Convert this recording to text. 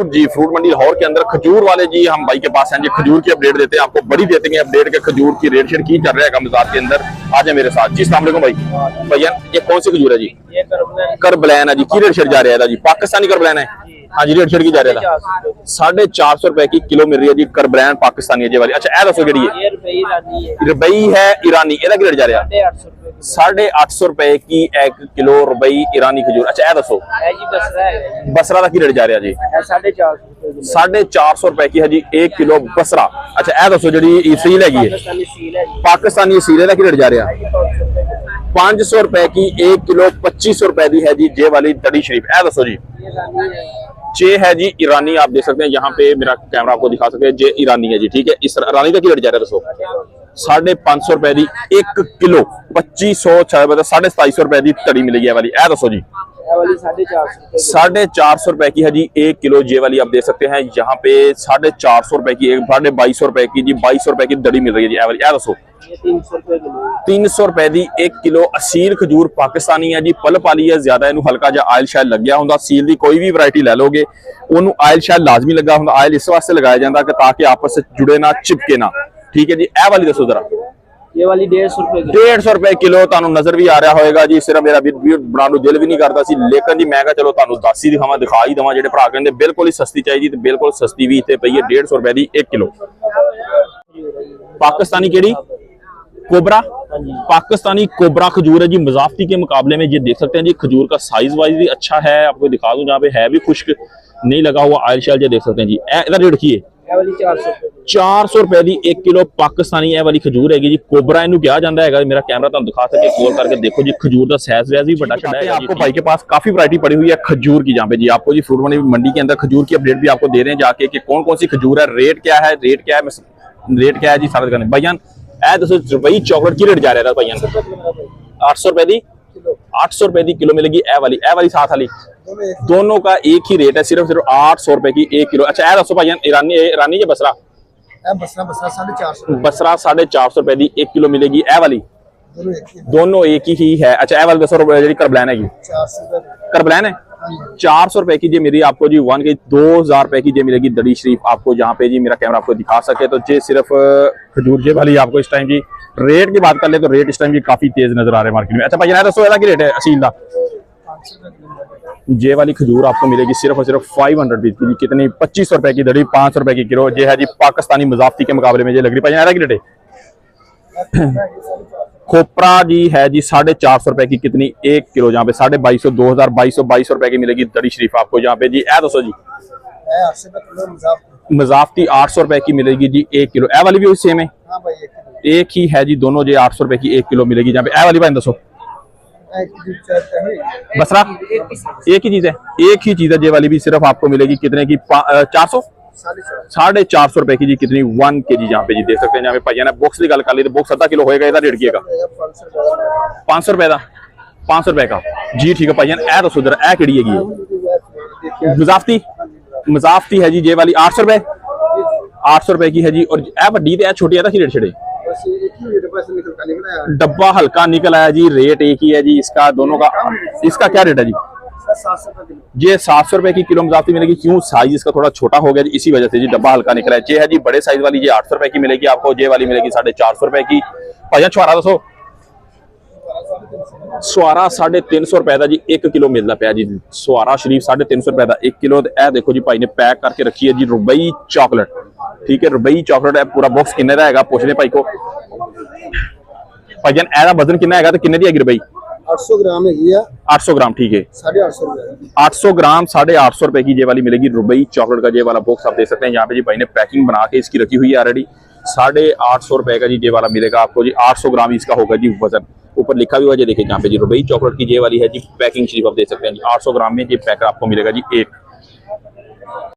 बिल्कुल जी, फ्रूट मंडी लाहौर के अंदर खजूर वाले जी हम भाई के पास हैं जी। खजूर की अपडेट देते हैं आपको, बड़ी देते हैं अपडेट के खजूर की रेट शेट की चल रहा है बाजार के अंदर। आज है मेरे साथ जी। अस्सलाम वालेकुम भाई। भैया ये कौन सी खजूर है जी? करबलैन है जी। की रेट शेट जा रहा है जी? पाकिस्तानी करबलैन है हाँ जी। रेट शेट की जा रहा था 450 रुपए की किलो मिल रही है जी। करबलैन पाकिस्तानी है जी वाली। अच्छा ए दसो कि रुबई है ईरानी, एदा की रेट जा रहा है? 850 रुपए की 1 किलो रुबई ईरानी खजूर। अच्छा ए दसो बसरा का की रेट जा रहा जी? 450 रुपए की है जी 1 किलो बसरा। अच्छा ए दसो जी सील है पाकिस्तानी सील का की रेट जा रहा है? 500 रुपए की 1 किलो 2500 रुपए की है जी जे वाली दड़ी शरीफ। ए दसो जी जे है जी ईरानी, आप देख सकते हैं यहाँ पे मेरा कैमरा आपको दिखा सकते हैं। जे ईरानी है जी, ठीक है। इस ईरानी का की रेट जा रहा है दसो? 550 रुपए की 1 किलो 2500 2750 रुपए की तड़ी मिलेगी ये वाली। ए दसो जी 450 रुपए की है जी 1 किलो जे वाली, आप देख सकते हैं यहाँ पे 450 रुपए की 2250 रुपए की जी 2200 रुपए की दड़ी मिल रही है जी ए वाली। ए दसो 300 रुपए की 1 किलो असील खजूर पाकिस्तानी है जी। पल्प वाली है, ज्यादा इनू हल्का जा आयल शायल लग गया होंगे। सील की कोई भी वैरायटी ले लोगे उन्होंने आयल शायल लाजमी लगा होंगे। आयल इस वास्ते लगाया जाता है ताकि आपस में जुड़े ना, चिपके ना, ठीक है जी। ए वाली दसो जरा। ये वाली 150 रुपए किलो तानू नजर भी आ रहा होगा जी। सिर्फ मेरा वीडियो बनाने दिल भी नहीं करता सी, लेकिन जी मैं चलो तानू दस ही दिखावा, दिखा ही देवा। जेडे भरा कहते बिल्कुल ही सस्ती चाहिए तो बिल्कुल सस्ती भी इतने पई है। 150 रुपए की 1 किलो। पाकिस्तानी केड़ी? कोबरा। पाकिस्तानी कोबरा खजूर है जी। मजाफती के मुकाबले में ये देख सकते हैं जी, खजूर का साइज वाइज भी अच्छा है। आपको दिखा दूं, जहाँ पे है भी खुश्क नहीं लगा हुआ आयल शायल, ये देख सकते हैं जी। इधर रेट की है 400 रुपए की 1 किलो पाकिस्तानी ए वाली खजूर हैगी जी। कोबरा इनू कहा जाता है। मेरा कैमरा तुम दिखा सके खोल करके देखो जी। खजूर का साइज वैज भी बड़ा छोटा है। आपको भाई के पास काफी वैरायटी पड़ी हुई है खजूर की, जहाँ पे जी आपको जी फ्रूट मंडी के अंदर खजूर की अपडेट भी आपको दे रहे हैं जाके कि कौन कौन सी खजूर है, रेट क्या है, रेट क्या है जी सारा करने। भैया ए दसो रुपई चॉकलेट की रेट जा रहा था भैया? 800 रुपए की 800 रुपए की किलो मिलेगी ए वाली साथ वाली। दोनों का एक ही रेट है, सिर्फ 800 रुपए की 1 किलो। अच्छा ए दसो भाई ईरानी या बसरा? बसरा 450 रुपए की 1 किलो मिलेगी ए वाली। दोनों एक ही है। अच्छा ए वाली 10 रुपए जी करबलैन है, करबलैन है 400 रुपए की जी मेरी आपको जी 1 के 2000 रुपए की जी मिलेगी दड़ी शरीफ। आपको जहाँ पे जी मेरा कैमरा आपको दिखा सके तो जी सिर्फ खजूर जे वाली आपको इस टाइम जी रेट की बात कर ले तो रेट इस टाइम जी काफी तेज नजर आ रहे हैं मार्केट में। अच्छा भाई यहाँ दसो की रेट है असील का? जे वाली खजूर आपको मिलेगी सिर्फ और सिर्फ 500 रुपीज की। कितनी? 2500 रुपए की दड़ी, 500 रुपए की किलो। ये है जी पाकिस्तानी मजाफती के मुकाबले में ये लग रही। भाई यहाँ की रेट है? खोपरा जी है जी 450 रुपए की कितनी 1 किलो, जहाँ पे 2250 2200 रुपए की मिलेगी दड़ी शरीफ आपको जहाँ पे जी। ए दसो जी मजाफती 800 रुपए की मिलेगी जी 1 किलो। ए वाली भी सेम है? एक ही है जी, दोनों जी 800 रुपए की 1 किलो मिलेगी जहाँ पे। ए वाली भाई दसो बसरा एक ही चीज है, एक ही चीज है। जे वाली भी सिर्फ आपको मिलेगी कितने की 400 450 रुपए की जी कितनी 1 केजी जहाँ पे जी देख सकते हैं। जहाँ पे भाइया ने बॉक्स की गल कर ली तो बॉक्स आधा किलो होएगा, रेट किएगा 500 रुपए का 500 रुपए का जी, ठीक है भाइया। ए दसो जरा ए केड़ी हैगी? मजाफती है जी जे वाली 800 रुपए 800 रुपए की है जी। और ए वड्डी ते ए छोटी है रेट छड़े? डब्बा हल्का निकल आया जी, रेट एक ही है जी इसका दोनों का। इसका क्या रेट है जी? ये 700 रुपए की किलो मजाफती मिलेगी। क्यों? साइज इसका थोड़ा छोटा हो गया जी, इसी वजह से जी डब्बा हल्का निकला है। ये है जी बड़े साइज वाली, ये 800 रुपए की मिलेगी आपको। ये वाली मिलेगी 450 रुपए की। भाई छुआरा दसो। सुआरा 350 रुपए का जी 1 किलो मिलता पाया जी। सुआरा शरीफ 350 रुपए का 1 किलो। ए देखो जी भाई ने पैक करके रखी है जी रुबई चॉकलेट, ठीक है। रुबई चॉकलेट है। पूरा बॉक्स किन्ने का है पूछने भाई को। भाईजान एदा वजन कितना है तो किन्ने दी है रुबई? 800 ग्राम है 800 ग्राम, ठीक है। 850 ग्राम 850 रुपए की ये वाली मिलेगी रुबई चॉकलेट का ये वाला बॉक्स आप देख सकते हैं। यहाँ पे जी भाई ने पैकिंग बना के इसकी रखी हुई है ऑलरेडी। 850 रुपए का जी ये वाला मिलेगा आपको जी। 800 ग्राम इसका होगा जी वजन। ऊपर लिखा भी हुआ है देखिए, यहाँ पे जी रुबई चॉकलेट की ये वाली है जी पैकिंग शरीफ आप देख सकते हैं जी। 800 ग्राम में ये पैक आपको मिलेगा जी 1।